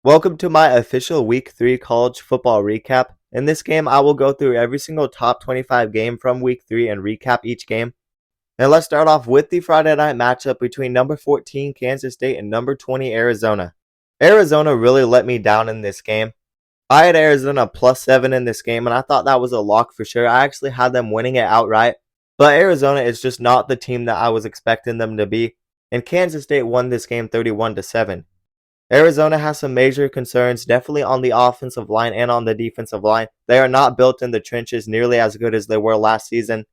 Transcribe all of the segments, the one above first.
Welcome to my official Week 3 college football recap. In this game, I will go through every single top 25 game from Week 3 and recap each game. And let's start off with the Friday night matchup between number 14 Kansas State and number 20 Arizona. Arizona really let me down in this game. I had Arizona +7 in this game, and I thought that was a lock for sure. I actually had them winning it outright, but Arizona is just not the team that I was expecting them to be, and Kansas State won this game 31-7. Arizona has some major concerns, definitely on the offensive line and on the defensive line. They are not built in the trenches nearly as good as they were last season.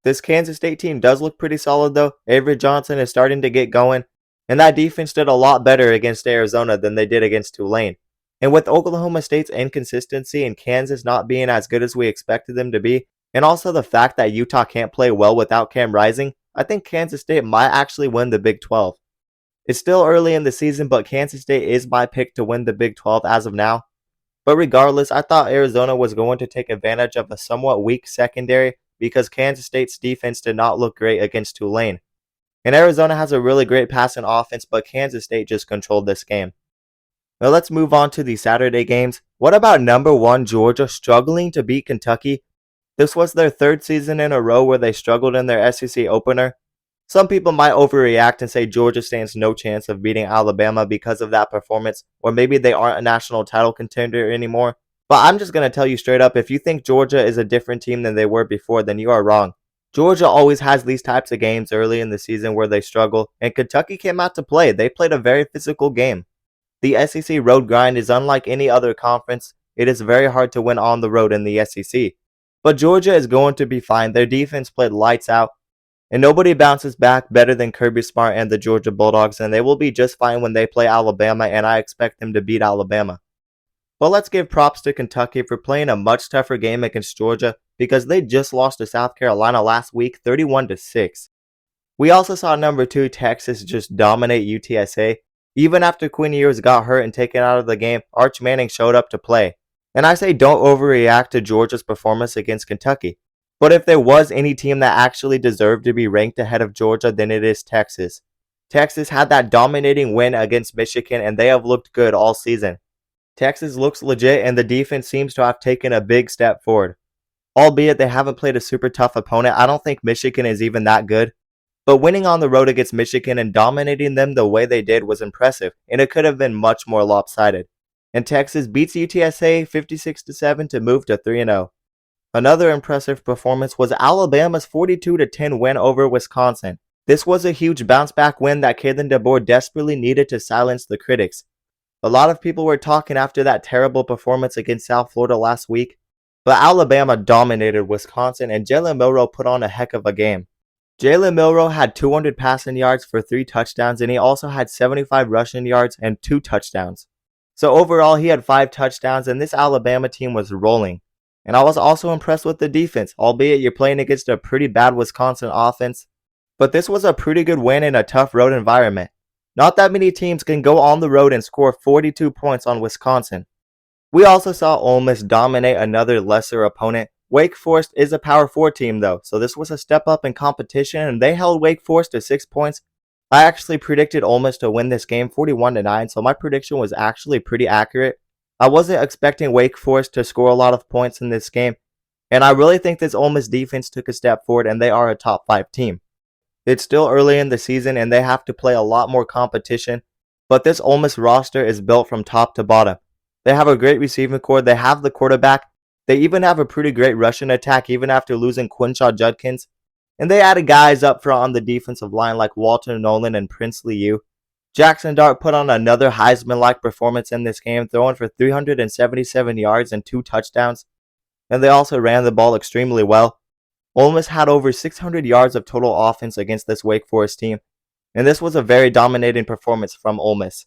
This Kansas State team does look pretty solid though. Avery Johnson is starting to get going, and that defense did a lot better against Arizona than they did against Tulane. And with Oklahoma State's inconsistency and Kansas not being as good as we expected them to be, and also the fact that Utah can't play well without Cam Rising, I think Kansas State might actually win the Big 12. It's still early in the season, but Kansas State is my pick to win the Big 12 as of now. But regardless, I thought Arizona was going to take advantage of a somewhat weak secondary because Kansas State's defense did not look great against Tulane. And Arizona has a really great passing offense, but Kansas State just controlled this game. Now let's move on to the Saturday games. What about number 1 Georgia struggling to beat Kentucky? This was their third season in a row where they struggled in their SEC opener. Some people might overreact and say Georgia stands no chance of beating Alabama because of that performance, or maybe they aren't a national title contender anymore. But I'm just going to tell you straight up, if you think Georgia is a different team than they were before, then you are wrong. Georgia always has these types of games early in the season where they struggle, and Kentucky came out to play. They played a very physical game. The SEC road grind is unlike any other conference. It is very hard to win on the road in the SEC. But Georgia is going to be fine. Their defense played lights out. And nobody bounces back better than Kirby Smart and the Georgia Bulldogs, and they will be just fine when they play Alabama, and I expect them to beat Alabama. But let's give props to Kentucky for playing a much tougher game against Georgia because they just lost to South Carolina last week 31-6. We also saw number 2 Texas just dominate UTSA. Even after Quinn Ewers got hurt and taken out of the game, Arch Manning showed up to play. And I say don't overreact to Georgia's performance against Kentucky. But if there was any team that actually deserved to be ranked ahead of Georgia, then it is Texas. Texas had that dominating win against Michigan, and they have looked good all season. Texas looks legit, and the defense seems to have taken a big step forward. Albeit they haven't played a super tough opponent, I don't think Michigan is even that good. But winning on the road against Michigan and dominating them the way they did was impressive, and it could have been much more lopsided. And Texas beats UTSA 56-7 to move to 3-0. Another impressive performance was Alabama's 42-10 win over Wisconsin. This was a huge bounce-back win that Kalen DeBoer desperately needed to silence the critics. A lot of people were talking after that terrible performance against South Florida last week, but Alabama dominated Wisconsin and Jalen Milroe put on a heck of a game. Jalen Milroe had 200 passing yards for 3 touchdowns, and he also had 75 rushing yards and 2 touchdowns. So overall, he had 5 touchdowns, and this Alabama team was rolling. And I was also impressed with the defense, albeit you're playing against a pretty bad Wisconsin offense. But this was a pretty good win in a tough road environment. Not that many teams can go on the road and score 42 points on Wisconsin. We also saw Ole Miss dominate another lesser opponent. Wake Forest is a Power 4 team though, so this was a step up in competition, and they held Wake Forest to 6 points. I actually predicted Ole Miss to win this game 41-9, so my prediction was actually pretty accurate. I wasn't expecting Wake Forest to score a lot of points in this game, and I really think this Ole Miss defense took a step forward, and they are a top 5 team. It's still early in the season, and they have to play a lot more competition, but this Ole Miss roster is built from top to bottom. They have a great receiving core, they have the quarterback, they even have a pretty great rushing attack even after losing Quinshaw Judkins, and they added guys up front on the defensive line like Walter Nolan and Princely U. Jackson Dart put on another Heisman-like performance in this game, throwing for 377 yards and 2 touchdowns, and they also ran the ball extremely well. Ole Miss had over 600 yards of total offense against this Wake Forest team, and this was a very dominating performance from Ole Miss.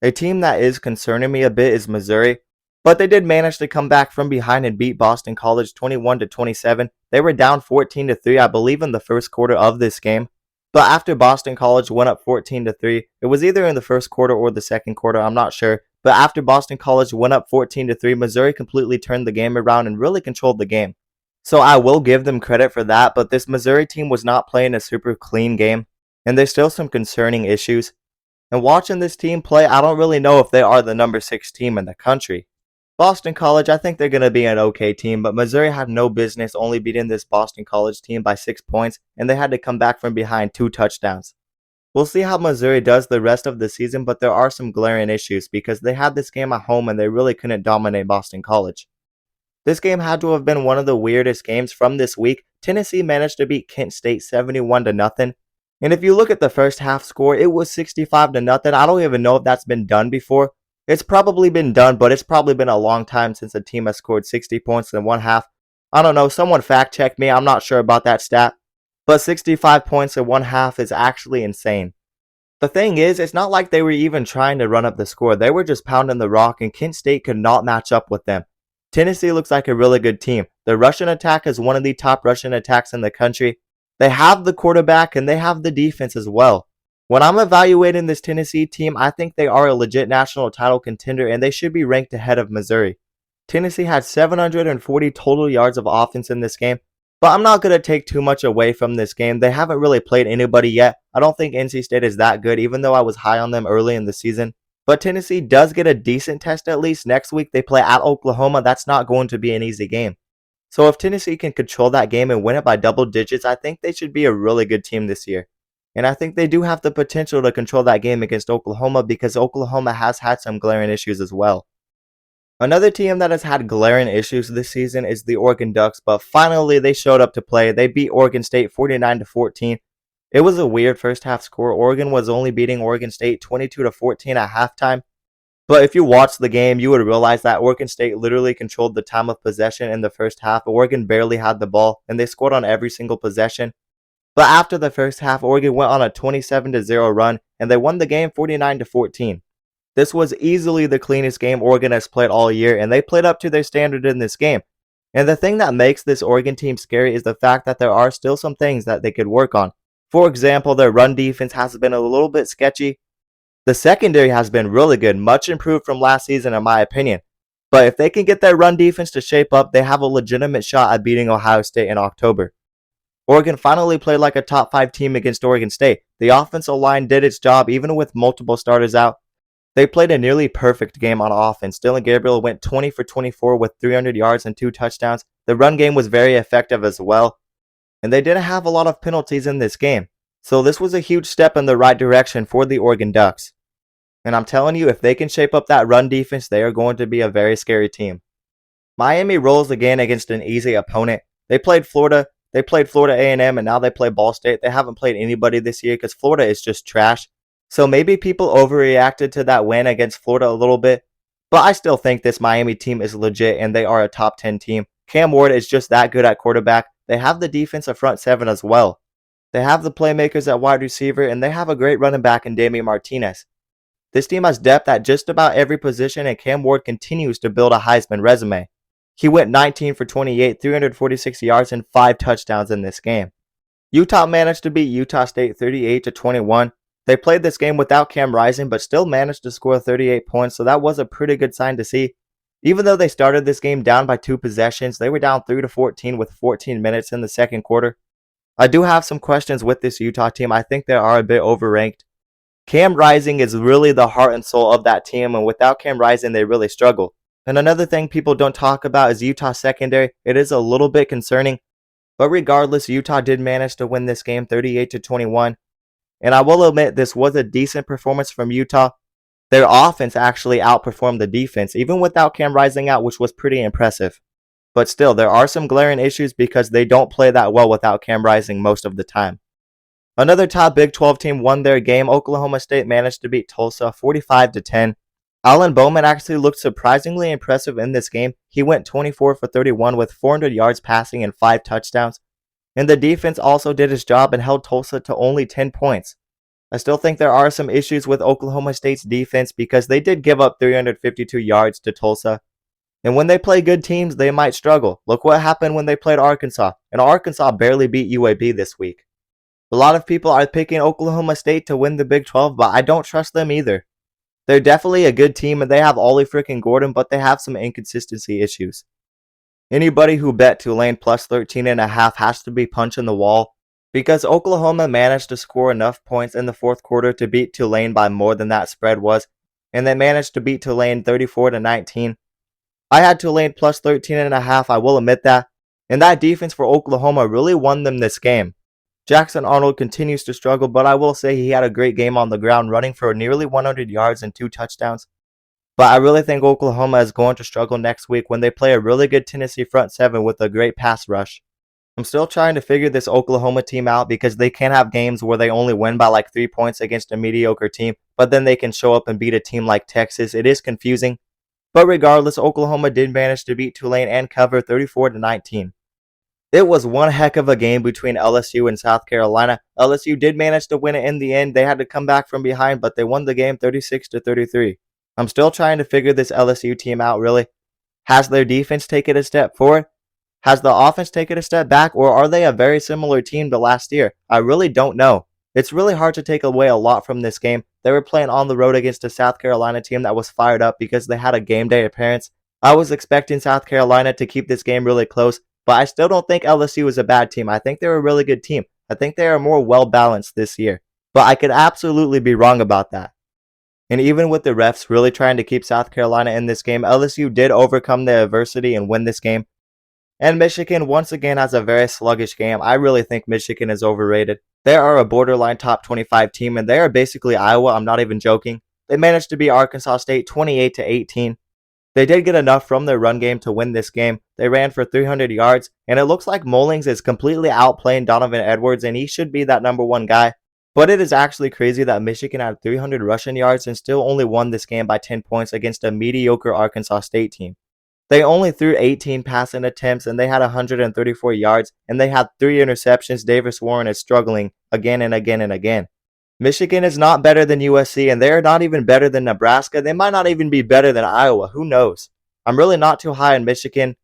A team that is concerning me a bit is Missouri, but they did manage to come back from behind and beat Boston College 21-27. They were down 14-3, I believe, in the first quarter of this game. But after Boston College went up 14-3, it was either in the first quarter or the second quarter, I'm not sure. But after Boston College went up 14-3, Missouri completely turned the game around and really controlled the game. So I will give them credit for that, but this Missouri team was not playing a super clean game, and there's still some concerning issues. And watching this team play, I don't really know if they are the number 6 team in the country. Boston College, I think they're going to be an okay team, but Missouri had no business only beating this Boston College team by 6 points, and they had to come back from behind 2 touchdowns. We'll see how Missouri does the rest of the season, but there are some glaring issues because they had this game at home and they really couldn't dominate Boston College. This game had to have been one of the weirdest games from this week. Tennessee managed to beat Kent State 71-0. And if you look at the first half score, it was 65-0. I don't even know if that's been done before. It's probably been done, but it's probably been a long time since a team has scored 60 points in one half. I don't know, someone fact check me, I'm not sure about that stat. But 65 points in one half is actually insane. The thing is, it's not like they were even trying to run up the score. They were just pounding the rock, and Kent State could not match up with them. Tennessee looks like a really good team. The Russian attack is one of the top Russian attacks in the country. They have the quarterback, and they have the defense as well. When I'm evaluating this Tennessee team, I think they are a legit national title contender, and they should be ranked ahead of Missouri. Tennessee had 740 total yards of offense in this game, but I'm not going to take too much away from this game. They haven't really played anybody yet. I don't think NC State is that good, even though I was high on them early in the season. But Tennessee does get a decent test at least. Next week they play at Oklahoma. That's not going to be an easy game. So if Tennessee can control that game and win it by double digits, I think they should be a really good team this year. And I think they do have the potential to control that game against Oklahoma because Oklahoma has had some glaring issues as well. Another team that has had glaring issues this season is the Oregon Ducks, but finally they showed up to play. They beat Oregon State 49-14. It was a weird first half score. Oregon was only beating Oregon State 22-14 at halftime. But if you watch the game, you would realize that Oregon State literally controlled the time of possession in the first half. Oregon barely had the ball, and they scored on every single possession. But after the first half, Oregon went on a 27-0 run, and they won the game 49-14. This was easily the cleanest game Oregon has played all year, and they played up to their standard in this game. And the thing that makes this Oregon team scary is the fact that there are still some things that they could work on. For example, their run defense has been a little bit sketchy. The secondary has been really good, much improved from last season in my opinion. But if they can get their run defense to shape up, they have a legitimate shot at beating Ohio State in October. Oregon finally played like a top 5 team against Oregon State. The offensive line did its job even with multiple starters out. They played a nearly perfect game on offense. Dillon Gabriel went 20 for 24 with 300 yards and 2 touchdowns. The run game was very effective as well. And they didn't have a lot of penalties in this game. So this was a huge step in the right direction for the Oregon Ducks. And I'm telling you, if they can shape up that run defense, they are going to be a very scary team. Miami rolls again against an easy opponent. They played Florida A&M, and now they play Ball State. They haven't played anybody this year because Florida is just trash. So maybe people overreacted to that win against Florida a little bit. But I still think this Miami team is legit, and they are a top 10 team. Cam Ward is just that good at quarterback. They have the defensive front 7 as well. They have the playmakers at wide receiver, and they have a great running back in Damian Martinez. This team has depth at just about every position, and Cam Ward continues to build a Heisman resume. He went 19 for 28, 346 yards, and 5 touchdowns in this game. Utah managed to beat Utah State 38-21. They played this game without Cam Rising, but still managed to score 38 points, so that was a pretty good sign to see. Even though they started this game down by 2 possessions, they were down 3-14 with 14 minutes in the second quarter. I do have some questions with this Utah team. I think they are a bit overranked. Cam Rising is really the heart and soul of that team, and without Cam Rising, they really struggle. And another thing people don't talk about is Utah secondary. It is a little bit concerning, but regardless, Utah did manage to win this game 38-21. And I will admit this was a decent performance from Utah. Their offense actually outperformed the defense, even without Cam Rising out, which was pretty impressive. But still, there are some glaring issues because they don't play that well without Cam Rising most of the time. Another top Big 12 team won their game. Oklahoma State managed to beat Tulsa 45-10. Alan Bowman actually looked surprisingly impressive in this game. He went 24 for 31 with 400 yards passing and 5 touchdowns. And the defense also did its job and held Tulsa to only 10 points. I still think there are some issues with Oklahoma State's defense because they did give up 352 yards to Tulsa. And when they play good teams, they might struggle. Look what happened when they played Arkansas. And Arkansas barely beat UAB this week. A lot of people are picking Oklahoma State to win the Big 12, but I don't trust them either. They're definitely a good team, and they have Ollie freaking Gordon, but they have some inconsistency issues. Anybody who bet Tulane plus 13.5 has to be punching the wall. because Oklahoma managed to score enough points in the fourth quarter to beat Tulane by more than that spread was, and they managed to beat Tulane 34-19. I had Tulane plus 13.5, I will admit that, and that defense for Oklahoma really won them this game. Jackson Arnold continues to struggle, but I will say he had a great game on the ground, running for nearly 100 yards and 2 touchdowns. But I really think Oklahoma is going to struggle next week when they play a really good Tennessee front seven with a great pass rush. I'm still trying to figure this Oklahoma team out because they can have games where they only win by like 3 points against a mediocre team, but then they can show up and beat a team like Texas. It is confusing. But regardless, Oklahoma did manage to beat Tulane and cover 34-19. It was one heck of a game between LSU and South Carolina. LSU did manage to win it in the end. They had to come back from behind, but they won the game 36-33. I'm still trying to figure this LSU team out, really. Has their defense taken a step forward? Has the offense taken a step back, or are they a very similar team to last year? I really don't know. It's really hard to take away a lot from this game. They were playing on the road against a South Carolina team that was fired up because they had a game day appearance. I was expecting South Carolina to keep this game really close, but I still don't think LSU is a bad team. I think they're a really good team. I think they are more well-balanced this year. But I could absolutely be wrong about that. And even with the refs really trying to keep South Carolina in this game, LSU did overcome the adversity and win this game. And Michigan once again has a very sluggish game. I really think Michigan is overrated. They are a borderline top 25 team, and they are basically Iowa. I'm not even joking. They managed to beat Arkansas State 28-18. They did get enough from their run game to win this game. They ran for 300 yards, and it looks like Mullings is completely outplaying Donovan Edwards, and he should be that number one guy. But it is actually crazy that Michigan had 300 rushing yards and still only won this game by 10 points against a mediocre Arkansas State team. They only threw 18 passing attempts and they had 134 yards and they had 3 interceptions. Davis Warren is struggling again and again and again. Michigan is not better than USC and they're not even better than Nebraska. They might not even be better than Iowa. Who knows? I'm really not too high on Michigan.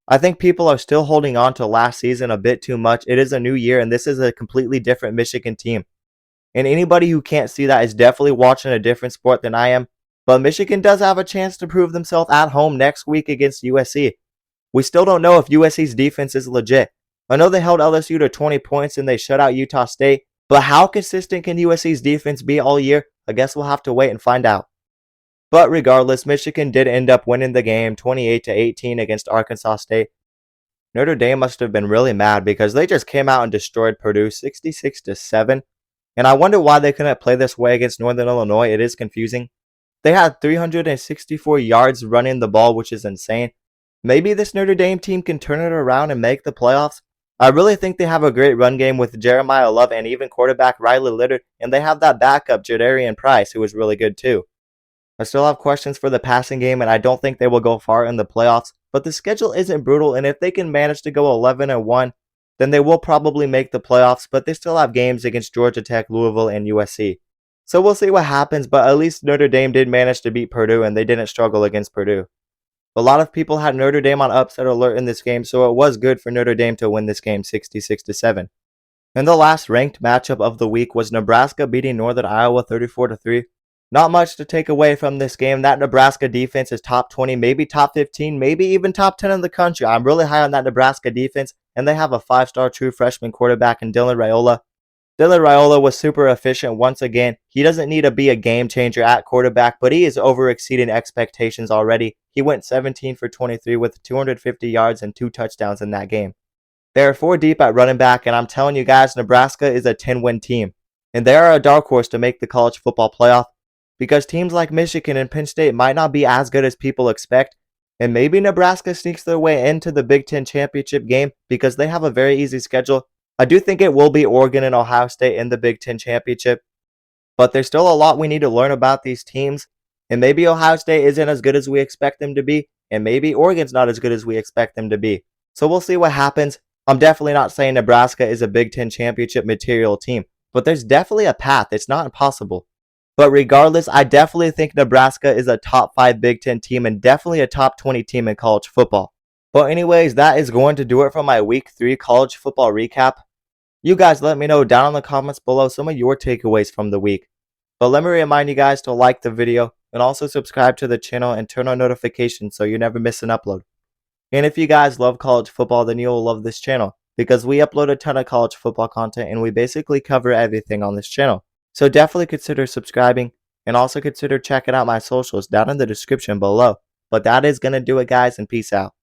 I think people are still holding on to last season a bit too much. It is a new year and this is a completely different Michigan team. And anybody who can't see that is definitely watching a different sport than I am. But Michigan does have a chance to prove themselves at home next week against USC. We still don't know if USC's defense is legit. I know they held LSU to 20 points and they shut out Utah State, but how consistent can USC's defense be all year? I guess we'll have to wait and find out. But regardless, Michigan did end up winning the game 28-18 against Arkansas State. Notre Dame must have been really mad because they just came out and destroyed Purdue 66-7. And I wonder why they couldn't play this way against Northern Illinois. It is confusing. They had 364 yards running the ball, which is insane. Maybe this Notre Dame team can turn it around and make the playoffs. I really think they have a great run game with Jeremiah Love and even quarterback Riley Leonard, and they have that backup Jadarian Price, who is really good too. I still have questions for the passing game, and I don't think they will go far in the playoffs, but the schedule isn't brutal, and if they can manage to go 11-1, then they will probably make the playoffs, but they still have games against Georgia Tech, Louisville, and USC. So we'll see what happens, but at least Notre Dame did manage to beat Purdue, and they didn't struggle against Purdue. A lot of people had Notre Dame on upset alert in this game, so it was good for Notre Dame to win this game 66-7. And the last ranked matchup of the week was Nebraska beating Northern Iowa 34-3. Not much to take away from this game. That Nebraska defense is top 20, maybe top 15, maybe even top 10 in the country. I'm really high on that Nebraska defense, and they have a 5-star true freshman quarterback in Dylan Raiola. Dylan Raiola was super efficient once again. He doesn't need to be a game changer at quarterback, but he is over-exceeding expectations already. He went 17 for 23 with 250 yards and 2 touchdowns in that game. They are 4 deep at running back, and I'm telling you guys, Nebraska is a 10-win team. And they are a dark horse to make the college football playoff because teams like Michigan and Penn State might not be as good as people expect. And maybe Nebraska sneaks their way into the Big Ten championship game because they have a very easy schedule. I do think it will be Oregon and Ohio State in the Big Ten championship, but there's still a lot we need to learn about these teams, and maybe Ohio State isn't as good as we expect them to be, and maybe Oregon's not as good as we expect them to be. So we'll see what happens. I'm definitely not saying Nebraska is a Big Ten championship material team, but there's definitely a path. It's not impossible. But regardless, I definitely think Nebraska is a top 5 Big Ten team and definitely a top 20 team in college football. But anyways, that is going to do it for my Week 3 college football recap. You guys let me know down in the comments below some of your takeaways from the week. But let me remind you guys to like the video and also subscribe to the channel and turn on notifications so you never miss an upload. And if you guys love college football, then you'll love this channel. because we upload a ton of college football content and we basically cover everything on this channel. So definitely consider subscribing and also consider checking out my socials down in the description below. But that is going to do it, guys, and peace out.